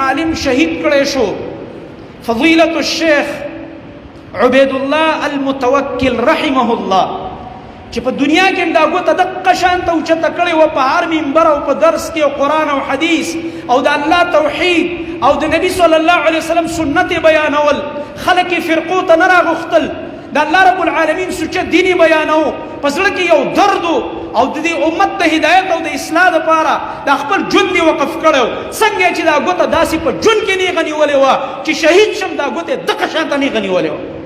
عالم شهید کړی شو فضیلة الشیخ عبید الله المتوکل رحمه الله چې په دنیا کې دا ګوته دقه شانته اوچته کړې وه په هر منبر او په درس کې او قرآن او حدیث او د الله توحید او د نبي صلی الله علیه وسلم سنت بیانول خلک یې فرقو ته نه راغوښتل د الله رب العالمین سوچه دیني بیانو په زړه کې یو درد او د دې امت د هدایت او د اصلاح دپاره د خپل ژوند یې وقف کړی و څنګه چې دا ګوته داسې په ژوند کې نیغه نیولې وه چې شهید شم دا ګوته دقه شانته نیغه نیولې وه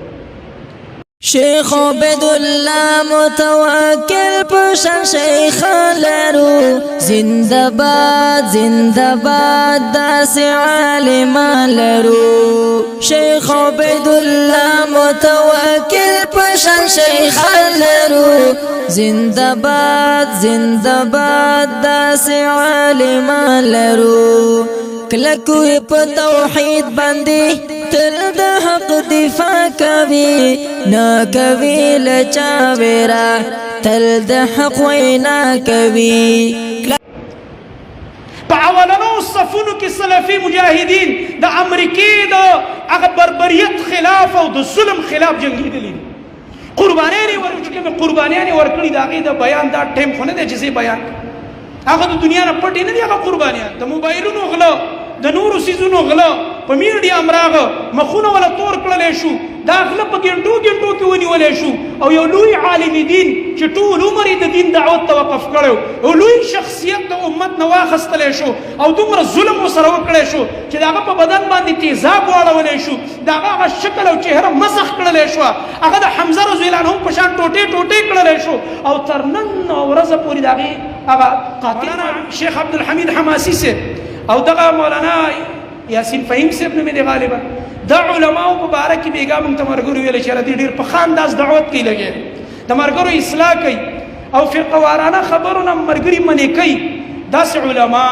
شیخ عبید الله متوکل پشان شیخ لرو زنده باد داس عالم لرو شیخ عبید الله متوکل پشان شیخ لرو زنده باد داس عالم لرو کلکوی په توحید باندې تل د حق دفاع کوي نه کوي لچا ویرا تل د حق وینا کوي په اولنو صفونو کې سلفي مجاهدین د امریکې د هغه بربریت خلاف او د ظلم خلاف جنګېدلي قربانیانې ورکړي د هغې د بیان دا ټایم خو نه دی چې زه بیان هغه د دنیا نه پټې نه دي هغه قربانیان د موبایلونو غله د نورو څیزونو غله په میډیا امراغه مخونه ولا تور کړلی شو دا غله په ګنټو کې ونیولی شو او یو لوی عالم دین چې ټول عمر یې د دین دعوت ته وقف کړی او لوی شخصیت د امت نه واخیستلی شو او دومره ظلم ورسره وکړی شو چې د هغه په بدن باندې تیزاب واړولی شو د هغه شکل او چهره مسخ کړلی شوه هغه د حمزه رضی الله عنه په شان ټوټې کړلی شو او تر نن ورځه پورې د هغې هغه قاتل شیخ عبدالحمید حماسي صاحب او دغه مولانا یاسین فهیم صاحب نومې دی غالبا دا علماو په باره کې بېګا موږ ته ملګرو ویلی چې راځي ډېر په ښه انداز دعوت کوي لګیا د ملګرو اصلاح کوي او فرقه وارانه خبرو نه ملګري منې کوي داسې علما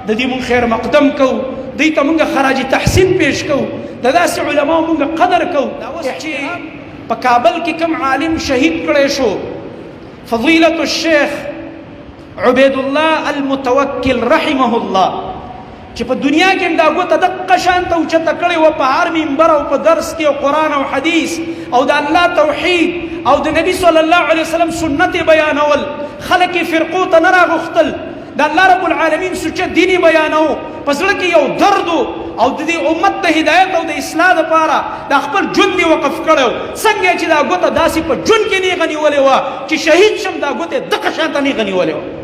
د دې موږ خیر مقدم کوو دوی ته موږ خراج تحسین پیش کوو د داسې علماو موږ قدر کوو چې په کابل کې کوم عالم شهید کړی شو فضیلة الشیخ عبید الله المتوکل رحمه الله چې په دنیا کې دا ګوته دقه شانته اوچته کړې وه په هر منبر او په درس کې او قرآن او حدیث او د الله توحید او د نبي صلی الله علیه وسلم سنت بیانول خلک یې فرقو ته نه راغوښتل د الله رب العالمین سوچه دیني بیانو په زړه کې یو درد او د دې امت د هدایت او د اصلاح دپاره د خپل ژوند یې وقف کړی و څنګه چې دا ګوته داسې په ژوند کې نیغه نیولې وه چې شهید شم دا ګوته دقه شانته نیغه نیولې وه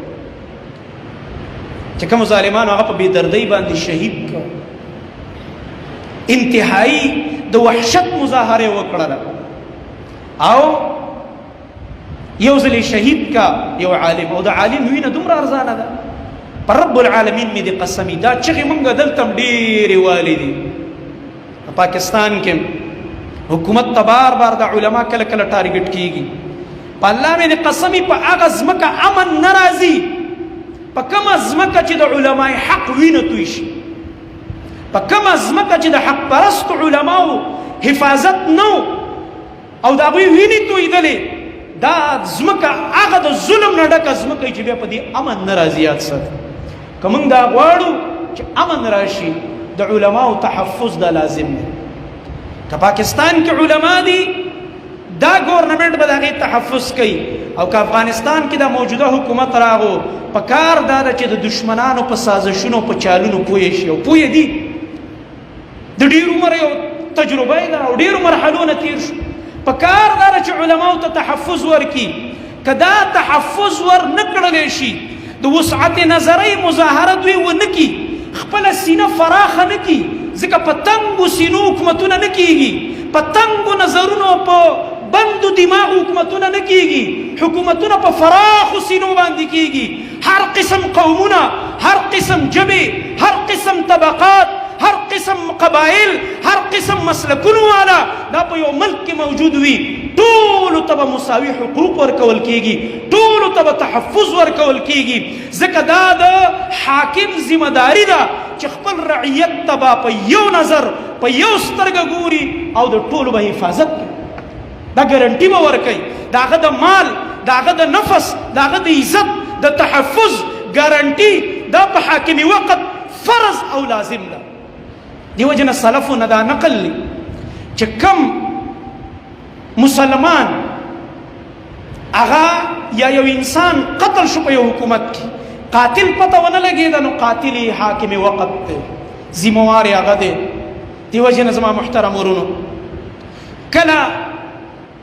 چې کوم ظالمانو هغه په بېدردۍ باندې شهید کړ انتهایی د وحشت مظاهره وکړله او یو ځل شهید کا یو عالم او د عالم وینه دومره ارزانه ده پر رب العالمین مې د قسمي دا چغې موږ دلته هم ډېرې والې دي په پاکستان کې حکومت ته بار بار د علما کله کله ټارګټ کېږي په الله مې د قسمي په هغه ځمکه امن نه راځي په کومه ځمکه چې د علمای حق وینه توی شي په کومه ځمکه چې د حق پرستو علماو حفاظت نو او د هغوی وینې تویدلې دا ځمکه هغه د ظلم نه ډکه ځمکه چې بیا په دې امن نه راځي یاد ساتي که موږ دا غواړو چې امن راشي د علماو تحفظ دا لازم دی که پاکستان کې علما دي دا ګورنمنټ به د هغې تحفظ کوي او که افغانستان کې د موجوده حکومت راغو په کار دا ده چې د دشمنانو په سازشونو په چالونو پوه شي او پوه دي د ډېر عمر یو تجربه یې ده او ډېرو مرحلو نه تېر شو په کار دا ده چې علماو ته تحفظ ورکړي که دا تحفظ ور نه کړلی شي د وسعت نظرۍ مظاهره دوی ونه کړي خپله سینه فراخه نه کړي ځکه په تنګو سینو حکومتونه نه کېږي په تنګو نظرونو په بندو دماغ حکومتونه نه کېږي حکومتونه په فراخو سینو باندې کېږي هر قسم قومونه هر قسم جبې هر قسم طبقات هر قسم قبایل هر قسم مسلکونو والا دا په یو ملک کې موجود وي ټولو ته به مساوي حقوق ورکول کېږي ټولو ته به تحفظ ورکول کېږي ځکه دا د حاکم ذمه داري ده چې خپل رعیت ته به په یو نظر په یو سترګه ګوري او د ټولو به حفاظت کوي دا ګارنټي به ورکوي د هغه د مال د هغه د نفس د هغه د عزت د تحفظ ګارنټي دا په حاکمي وقت فرض او لازم ده دیو جن سلفونه دا نقل لی چې کم مسلمان هغه یا یو انسان قتل شو په یو حکومت کې قاتل پته ونه لګېده نو قاتل حاکم وقت دی ذمہوار هغه دی. دیو جن زما محترم ورونو کله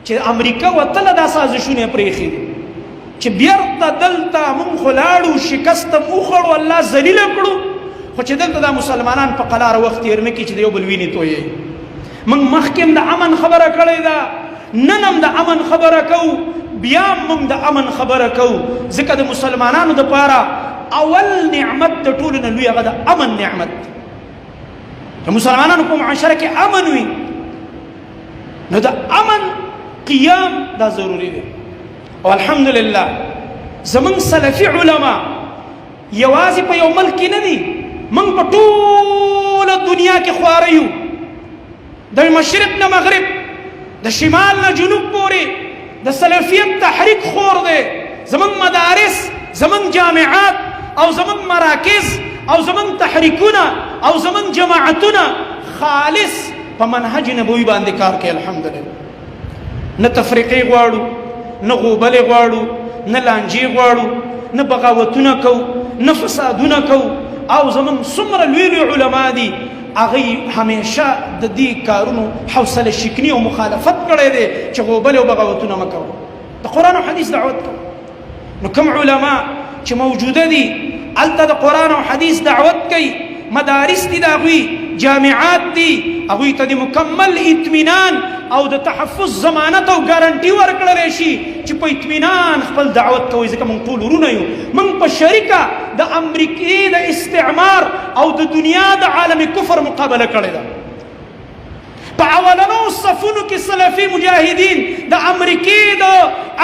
چې امریکا وتله دا سازشونه پرېښي چې بیرته دلته مونږ خو لاړو شکست مو وخوړو الله ذلیله کړو خو چې دلته دا مسلمانان په قلاره وخت تېر نه کړي چې د یو بل وینې تویې. مونږ مخکې هم د امن خبره کړې ده نن هم د امن خبره کوو بیا موږ د امن خبره کوو ځکه د مسلمانانو دپاره اول نعمت د ټولو نه لوی هغه د امن نعمت دی. د مسلمانانو په معاشره کې امن وي نو د امن قیام دا ضروري دی. او الحمدلله زمونږ سلفي علما یوازې په یو ملک کې نه دي موږ په ټوله دنیا کې خواره یو د مشرق نه مغرب د شمال نه جنوب پورې د سلفیت تحریک خور دی. زمونږ مدارس زمونږ جامعات او زمونږ مراکز او زمونږ تحریکونه او زمونږ جماعتونه خالص په منهج نبوي باندې کار کوي الحمدلله. نه تفریقې غواړو نه غوبلې غواړو نه لانجې غواړو نه بغاوتونه کوو نه فسادونه کوو. او زمونږ څومره لوی لوی علما دي هغوی همیشه د دې کارونو حوصله شکني او مخالفت کړی دی چې غوبلې او بغاوتونه مه کوو د قرآن او حدیث دعوت کوو. نو کوم علما چې موجوده دي هلته د قرآن او حدیث دعوت کوي مدارس دي د هغوی جامعات دي هغوی ته د مکمل اطمینان او د تحفظ ضمانت او ګارنټي ورکړلی شي چې په اطمینان خپل دعوت کوئ ځکه موږ ټول ورونه یو. موږ په شریکه د امریکې د استعمار او د دنیا د عالم کفر مقابله کړې ده. په اولنو صفونو کې سلفي مجاهدین د امریکې د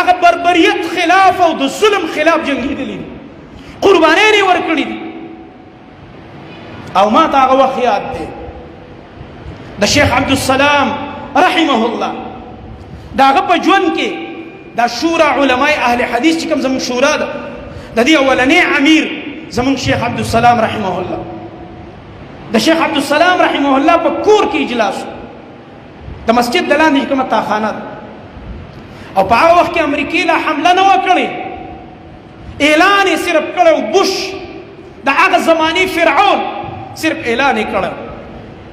هغه بربریت خلاف او د ظلم خلاف جنګېدلي دي قربانیان یې ورکړي دي. او ما ته هغه وخت یاد دی د شیخ عبدالسلام رحمه الله د هغه په ژوند کې دا شورا علماء اهل حدیث چې کوم زموږ شورا ده د دې اولنی امیر زموږ شیخ عبدالسلام رحمه الله. د شیخ عبدالسلام رحمه الله په کور کې اجلاس د مسجد د لاندې کومه تاخانه ده او په هغه وخت کې امریکې لا حمله نه وه کړې اعلان یې صرف کړی بوش د هغه زمانې فرعون صرف اعلان یې کړی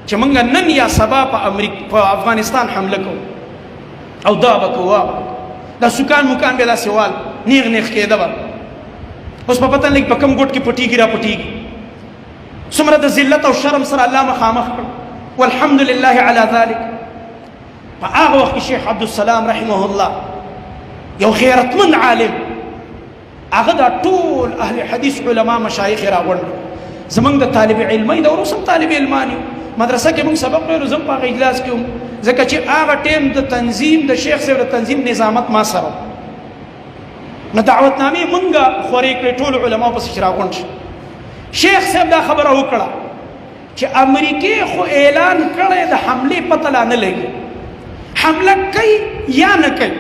چې موږ نن یا سبا په افغانستان حمله کوو او دا به کوو دا سکان مکان به داسې وال نیغ نیغ کېده به اوس په پته نه لګي په کوم ګوټ کې پټېږي را پټېږي. څومره د ذلت او شرم سره الله مخامخ کړ والحمدلله علی ذلک. په هغه وخت کې شیخ عبدالسلام رحمه الله یو غیرتمند عالم هغه دا ټول اهل حدیث علما مشایخ راغونډ زمونږ د طالب علمۍ د اوس هم طالب علمان یو مدرسه کې موږ سبق ویلو زم په هغه اجلاس کې وم ځکه چې هغه ټیم د تنظیم د شیخ صاحب د تنظیم نظامت ما سره نو دعوتنامې مونږ خورې کړې ټول علما پسې چې راغونډ شي. شیخ صاحب دا خبره وکړه چې امریکې خو اعلان کړی د حملې پته لا نه لګي حمله کوي یا نه کوي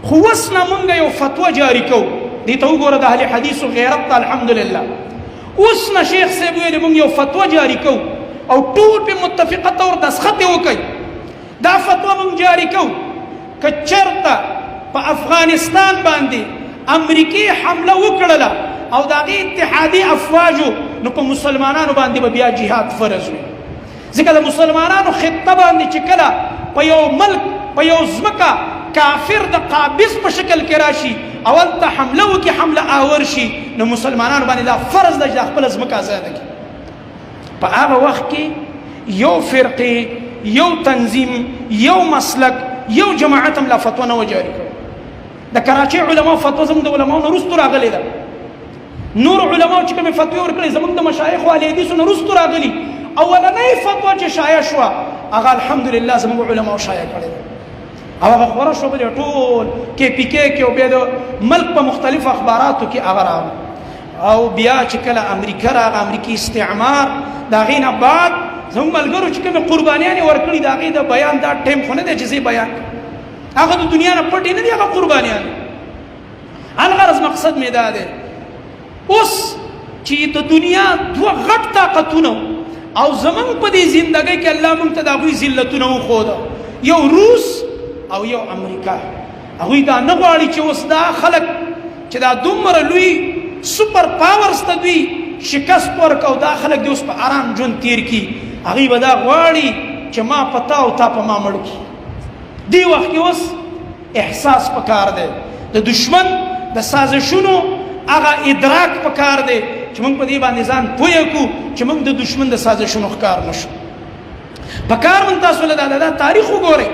خو اوس نه مونږ یو فتوا جاري کوو دې ته وګوره د اهل حدیثو غیرت ته الحمدلله. اوس نه شیخ صاحب ویلي مونږ یو فتوا جاري کوو او ټول په متفقه طور دستخط یې وکړي دا فتوا مونږ جاري کوو که چېرته په افغانستان باندې امریکې حمله وکړله او د هغې اتحادي افواجو نو په مسلمانانو باندې به بیا جهاد فرض وي ځکه د مسلمانانو خطه باندې چې کله په یو ملک په یو ځمکه کافر د قابض په شکل کې راشي اول ته حمله وکړي حمله آور شي نو مسلمانانو باندې دا فرض ده چې د خپله ځمکه ازاده کړي. په هغه وخت کې یو فرقې یو تنظیم یو مسلک یو جماعت هم لا فتوا نه وه جاري کړې. د کراچۍ علماو فتوا زموږ د علماو نه وروستو راغلې ده. نور علماو چې کومې فتوې ورکړې زموږ د مشایخو اهل حدیثو نه وروستو راغلي. اولنۍ فتوا چې شایع شوه هغه الحمدلله زموږ علماو شایع کړې ده او هغه خوره شوه بلې ټول KPK کې او بیا د ملک په مختلفو اخباراتو کې هغه راغله او بیا چې کله امریکا راغله امریکي استعمار د هغې نه بعد زموږ ملګرو چې کومې قربانیانې ورکړي د هغې د بیان دا ټایم خو نه دی چې زه بیان کړم هغه د دنیا نه پټې نه دي هغه قربانیان. الغرض مقصد مې دا دی اوس چې د دنیا دوه غټ طاقتونه او زمون په دې زندګۍ کې الله مونږ ته د هغوی ذلتونه وښوده. یو روس او یو امریکا، هغوی دا نه غواړي چې اوس دا خلک چې دا دومره لوی سپر پاورز ته دوی شکست ورکړه او دا خلک دې اوس په آرام ژوند تیر کړي، هغوی به دا غواړي چې ما په تا او تا په ما مړ کړي. دې وخت کې اوس احساس پکار دی، د دشمن د سازشونو هغه ادراک پکار دی چې موږ په دې باندې ځان پوه کړو چې موږ د دشمن د سازشونو ښکار نشو. پکار موږ تاسو له دا تاریخ وګورئ،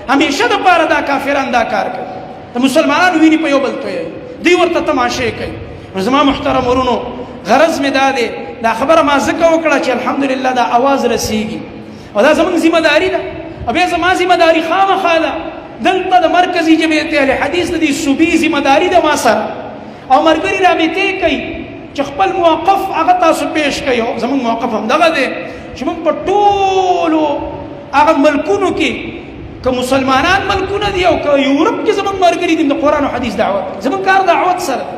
همیشه د پاره دا کافران دا کار کوي، د مسلمانانو ویني په یو بل تویوي، دوی ورته تماشې کوي. نو زما محترم ورونو، غرض مې دا دی، دا خبره ما ځکه وکړه چې الحمدلله دا اواز رسیږي او دا زموږ ذمه داري ده. او بیا زما ذمه داري خامخا ده دلته د مرکزي جمعیت اهل حدیث د دې صوبې ذمه داري ده ما سره، او ملګري رابطې کوي چې خپل موقف هغه تاسو پیش کوي. او زموږ موقف هم دغه دی چې موږ په ټولو هغه ملکونو کې که مسلمانان ملکونه دي او که یورپ کې زموږ ملګري دي د قرآن او حدیث دعوت، زموږ کار دعوت سره دی،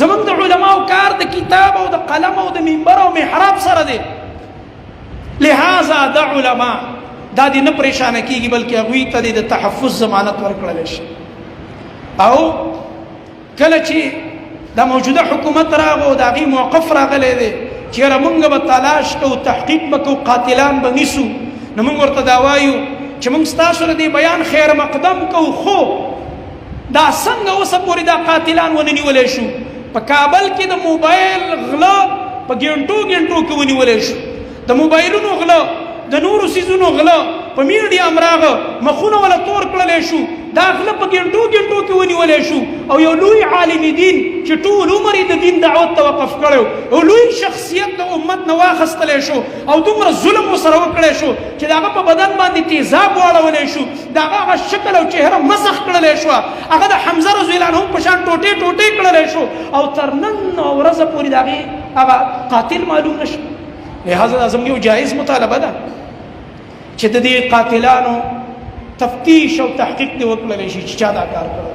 زموږ د علماو کار د کتاب او د قلم او د منبر او محراب سره دی. لہذا د علما دا دې نه پریشانه کیږي بلکې هغوی ته د تحفظ ضمانت ورکړلی شي. او کله چې دا موجوده حکومت راغو د هغې موقف راغلی دی چې یاره مونږ به تلاش کوو، تحقیق به کوو، قاتلان به نیسو، نو مونږ ورته دا وایو چې مونږ ستاسو له دې بیان خیر مقدم کوو، خو دا څنګه اوسه پورې دا قاتلان ونه نیولی شو؟ په کابل کې د موبایل غله په ګنټو کې ونیولی شو، د موبایلونو غله، د نورو څیزونو غله په میډیا راغه، مخونه ولا تور کړلی شو، دا غله په ګنټو کې ونیولی شو. او یو لوی عالم دین چې ټول عمر یې د دین دعوت ته وقف کړی او لوی شخصیت د امت نه واخیستلی شو او دومره ظلم ورسره وکړی شو چې د هغه په بدن باندې تیزاب واړولی شو، د هغه شکل او چهره مسخ کړلی شوه، هغه د حمزه رضی الله عنه په شان ټوټې کړلی شو او تر نن ورځه پورې د هغې هغه قاتل معلوم نه شو. لہذا زموږ یو جایز مطالبه ده چې د دې قاتلانو تفتیش او تحقیق دې وکړلی شي چې چا دا کار کړی.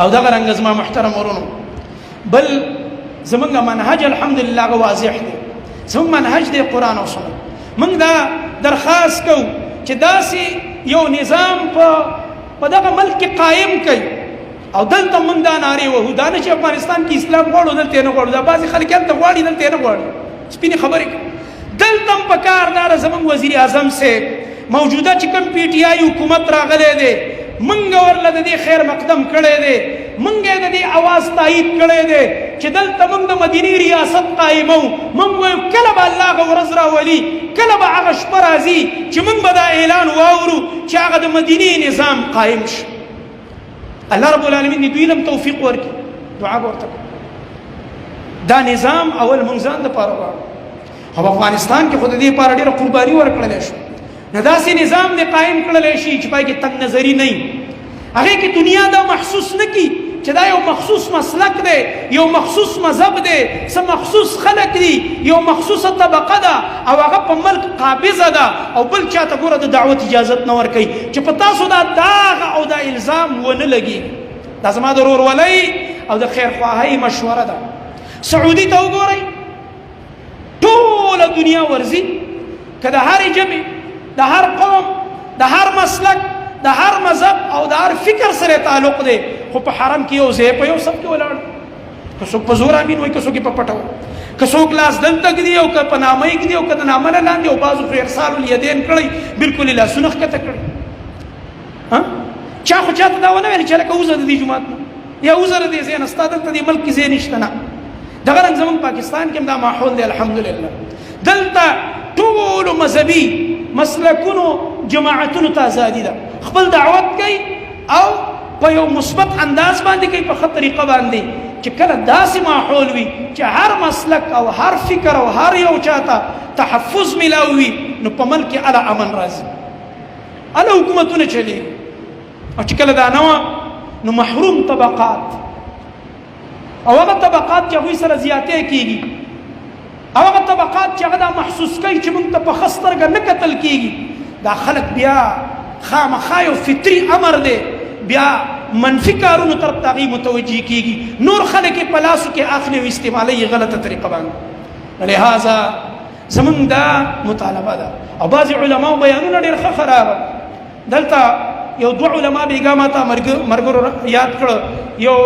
او دغه رنګه زما محترم ورونو، بل زمونږ منهج الحمدلله هغه واضح دی، زمونږ منهج دی قرآن او سنت. موږ دا درخواست کوو چې داسې یو نظام په دغه ملک کې قایم کوي او دلته موږ دا نارې وهو، دا نه چې افغانستان کې اسلام غواړو دلته یې نه غواړو، دا بعضې خلک هلته غواړي دلته یې نه غواړي، سپینې خبرې کوي. دلته هم په کار دا ده زموږ وزیر اعظم صاحب موجوده چې کوم پی ټي آی حکومت راغلی دی، منګ ورله د دې خیر مقدم کړی دی، منګ یې د دې اواز تایید کړی دی چې دلته موږ د مدینې ریاست قایمو. موږ وایو کله به الله هغه ورځ راولي، کله به هغه شپه راځي چې موږ به دا اعلان واورو چې هغه د مدینې نظام قایم شي. الله رب العالمین دې دوی لم توفیق ورکړي، دعا به ورته کوو. دا نظام اول موږ ځان دپاره غواړو، خو په افغانستان کې خو د دې لپاره ډېره قرباني ورکړلی شو. نو داسې نظام دې قایم کړلی شي چې پای کې تنګ نظري نه وي، هغې کې دنیا دا محسوس نه کړي چې دا یو مخصوص مسلک دی، یو مخصوص مذهب دی، څه مخصوص خلک دي، یو مخصوصه طبقه ده او هغه په ملک قابضه ده او بل چاته ګوره د دعوت اجازت نه ورکوي چې په تاسو دا داغ او دا الزام ونه لګي. دا زما د ورورولۍ او د خیرخواهۍ مشوره ده. سعودي ته وګورئ، ټوله دنیا ورځي که د هرې جمع، د هر قوم، د هر مسلک، د هر مذهب او د هر فکر سره تعلق دی، خو په حرم کې یو ځای په یو صف کې ولاړ، که څوک په زور امین وایي، که څوک یې په پټه وایي، که څوک لاس دلته ږدي او که په نامه یې ږدي او که د نامه نه لاندې او بعضو خو ارسال الیدین کړی، بلکل یې لاسونه ښکته کړي. چا خو چاته دا ونه ویل چې هلکه وځه د دې جومات نه یا وځه د دې ځای نه، ستا دلته دې ملک کې ځای نشته. نه، دغه رنګ زموږ پاکستان کې هم دا ماحول دی الحمدلله. دلته ټولو مذهبي مسلکونو جماعتونو ته ازادي ده، خپل دعوت کوي او په یو مثبت انداز باندې کوي، په ښه طریقه باندې چې کله داسې ماحول وي چې هر مسلک او هر فکر او هر یو چاته تحفظ ملاوي، نو په ملک کې اله امن راځي، اله حکومتونه چلېږي. او چې کله دا نه وه نو محروم طبقات او هغه طبقات چې هغوی سره زیاتې کېږي او هغه طبقات چې هغه دا محسوس کوي چې موږ ته په ښه سترګه نه کتل کېږي، دا خلک بیا خامخا یو فطري امر دی، بیا منفي کارونو طرف ته هغوی متوجه کېږي، نور خلک یې په لاسو کې اخلي او استعمالوي غلطه طریقه باندې. لہذا زمونږ دا مطالبه ده. او بعضې علماو بیانونه ډېر ښه خرابه. دلته یو دوه علما بېګا ما ته ملګرو یاد کړه. یو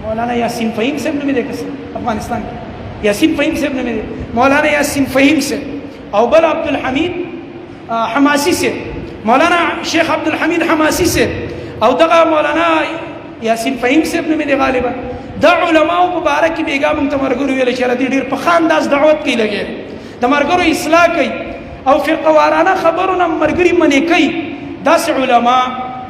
مولانا یاسین فهیم صاحب نومې دی که افغانستان کې یاسین فهیم صاحب نومې دی، مولانا یاسین فهیم صاحب، او بل عبدالحمید حماسی صاحب، مولانا شیخ عبدالحمید حماسی صاحب، او دغه مولانا یاسین فهیم صاحب نومې دی غالبا. دا علماو په باره کې بېګا موږ ته ملګرو ویل چې دوی ډېر په ښه انداز دعوت کوي، لګیا د ملګرو اصلاح کوي او فرقه وارانه خبرونه ملګري منې کوي. داسې علما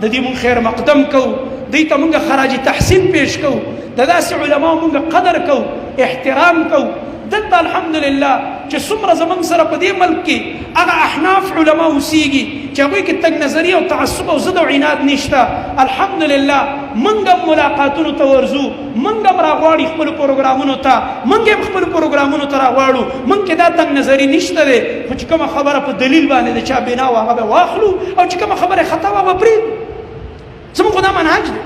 د دې مونږ خیر مقدم کوو، دوی ته مونږ خراج تحسین پیش کوو، د داسې علماو مونږ قدر کوو، احترام کوو. دلته الحمدلله چې څومره زمونږ سره په دې ملک کې هغه احناف علما اوسېږي چې هغوی کې تنګ نظري او تعصب او ضد او عناد نشته، الحمدلله موږ هم ملاقاتونو ته ورځو، موږ هم راغواړي خپلو پروګرامونو ته، موږ هم خپلو پروګرامونو ته راغواړو. موږ کې دا تنګ نظري نشته دی، خو چې کومه خبره په دلیل باندې د چا بنا وه هغه به واخلو، او چې کومه خبره خطا وه هغه پرېږدو. زموږ خو دا منهج دی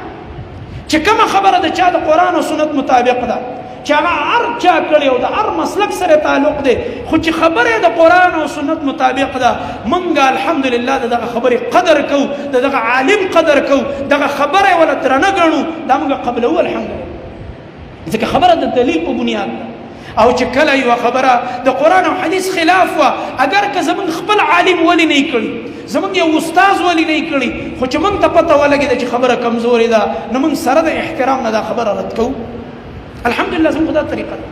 چې کومه خبره د چا د قرآن او سنت مطابق ده، چې هغه هر چا کړی او د هر مسلک سره تعلق دی، خو چې خبره د قرآن او سنت مطابق ده، موږ الحمدلله د دغه خبرې قدر کوو، د دغه عالم قدر کوو، دغه خبره یې ولا درنه ګڼو، دا موږ قبلوو الحمدلله، ځکه خبره د دلیل په بنیاد ده. او چې کله یوه خبره د قرآن او حدیث خلاف وه، اگر که زموږ خپل عالم ولې نه یې کړي، زموږ یو استاذ ولې نه یې کړي، خو چې موږ ته پته ولګېده چې خبره کمزورې ده، نو موږ سره د احترام نه دا خبره رد کوو. الحمدلله زموږ دا طریقه ده.